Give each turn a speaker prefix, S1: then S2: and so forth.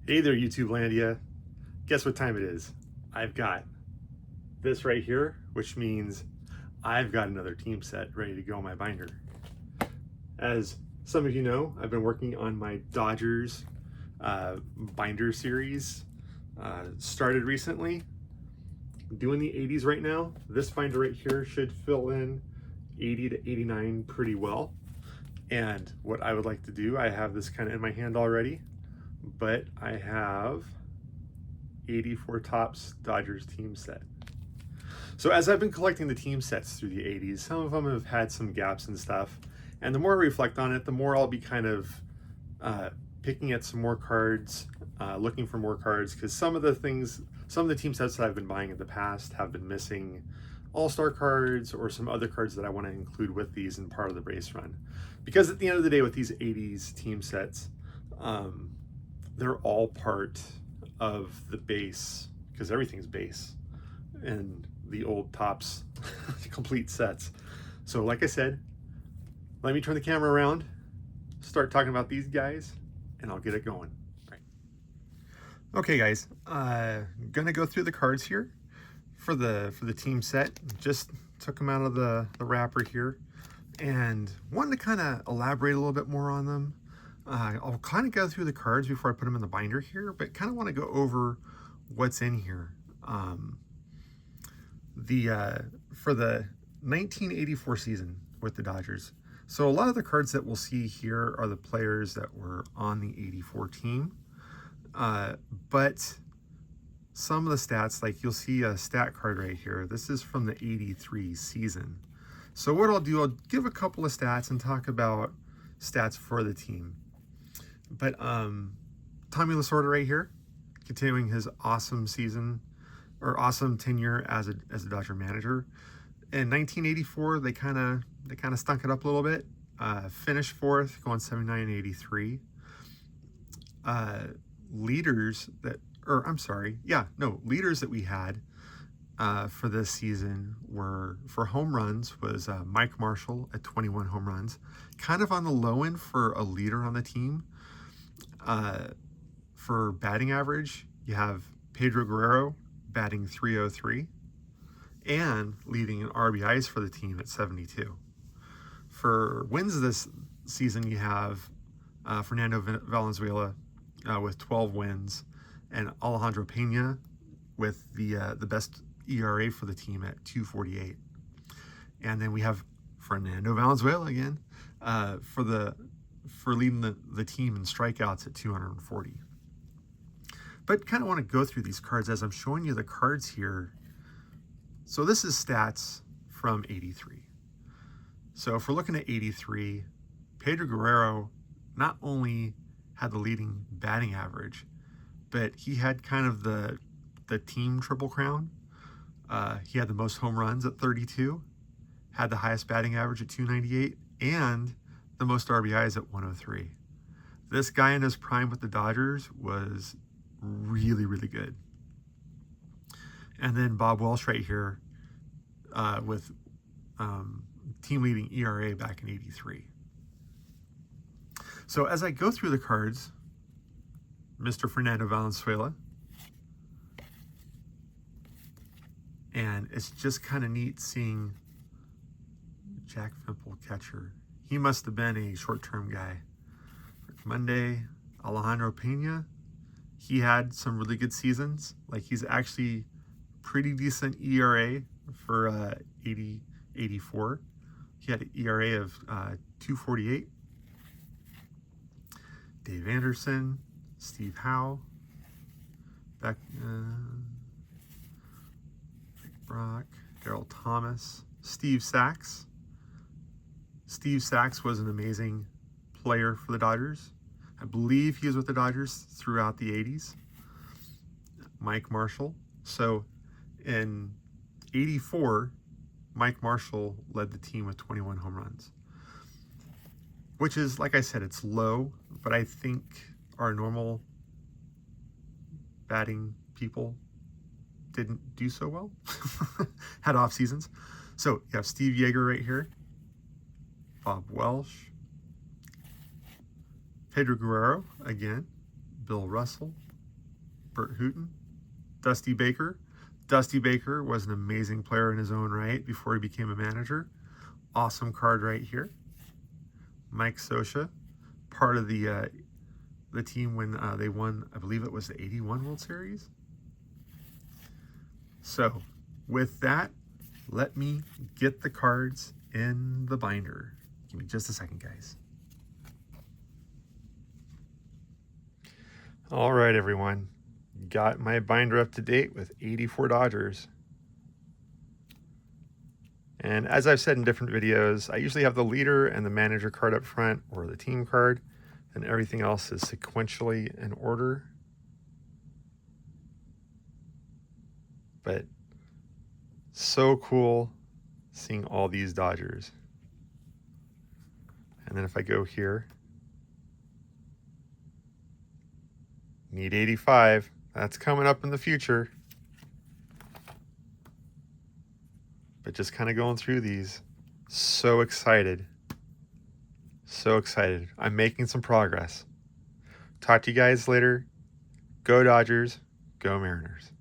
S1: Hey there, YouTube Landia. Guess what time it is? I've got this right here, which means I've got another team set ready to go in my binder. As some of you know, I've been working on my Dodgers binder series. Started recently, doing the 80s right now. This binder right here should fill in 80 to 89 pretty well. And what I would like to do, I have this kind of in my hand already, but I have 84 Topps Dodgers team set. So as I've been collecting the team sets through the 80s, some of them have had some gaps and stuff. And the more I reflect on it, the more I'll be kind of picking at some more cards, looking for more cards, because some of the team sets that I've been buying in the past have been missing all-star cards or some other cards that I want to include with these in part of the base run. Because at the end of the day, with these 80s team sets, they're all part of the base, because everything's base and the old Topps complete sets. So like I said, let me turn the camera around, start talking about these guys, and I'll get it going. Right. Okay guys, gonna go through the cards here for the team set. Just took them out of the wrapper here and wanted to kind of elaborate a little bit more on them. I'll kind of go through the cards before I put them in the binder here, but kind of want to go over what's in here. For the 1984 season with the Dodgers. So a lot of the cards that we'll see here are the players that were on the 84 team. But some of the stats, like you'll see a stat card right here. This is from the 83 season. So what I'll do, I'll give a couple of stats and talk about stats for the team. But Tommy Lasorda right here, continuing his awesome season or awesome tenure as a Dodger manager. In 1984, they kind of stunk it up a little bit. Finished fourth, going 79 and 83. Leaders that we had for this season were, for home runs, was Mike Marshall at 21 home runs. Kind of on the low end for a leader on the team. For batting average, you have Pedro Guerrero batting .303 and leading in RBIs for the team at 72. For wins this season, you have Fernando Valenzuela with 12 wins and Alejandro Pena with the best ERA for the team at 2.48. And then we have Fernando Valenzuela again for leading the team in strikeouts at 240. But kind of want to go through these cards as I'm showing you the cards here. So this is stats from 83. So if we're looking at 83, Pedro Guerrero not only had the leading batting average, but he had kind of the team triple crown. He had the most home runs at 32, had the highest batting average at 298, and the most RBIs at 103. This guy in his prime with the Dodgers was really, really good. And then Bob Welch right here with team leading ERA back in 83. So as I go through the cards, Mr. Fernando Valenzuela, and it's just kind of neat seeing Jack Fimple catcher. He must have been a short-term guy. Rick Monday, Alejandro Pena, he had some really good seasons. Like, he's actually pretty decent ERA for 84. He had an ERA of 2.48. Dave Anderson, Steve Howe, Rick Brock, Darryl Thomas, Steve Sax. Steve Sax was an amazing player for the Dodgers. I believe he was with the Dodgers throughout the 80s. Mike Marshall. So in 84, Mike Marshall led the team with 21 home runs, which is, like I said, it's low, but I think our normal batting people didn't do so well, had off seasons. So you have Steve Yeager right here, Bob Welch, Pedro Guerrero again, Bill Russell, Bert Hooton, Dusty Baker. Dusty Baker was an amazing player in his own right before he became a manager. Awesome card right here. Mike Scioscia, part of the team when they won, I believe it was the 81 World Series. So with that, let me get the cards in the binder. Give me just a second, guys. All right, everyone. Got my binder up to date with 84 Dodgers. And as I've said in different videos, I usually have the leader and the manager card up front, or the team card, and everything else is sequentially in order. But so cool seeing all these Dodgers. And then if I go here, need 85. That's coming up in the future. But just kind of going through these. So excited. So excited. I'm making some progress. Talk to you guys later. Go Dodgers. Go Mariners.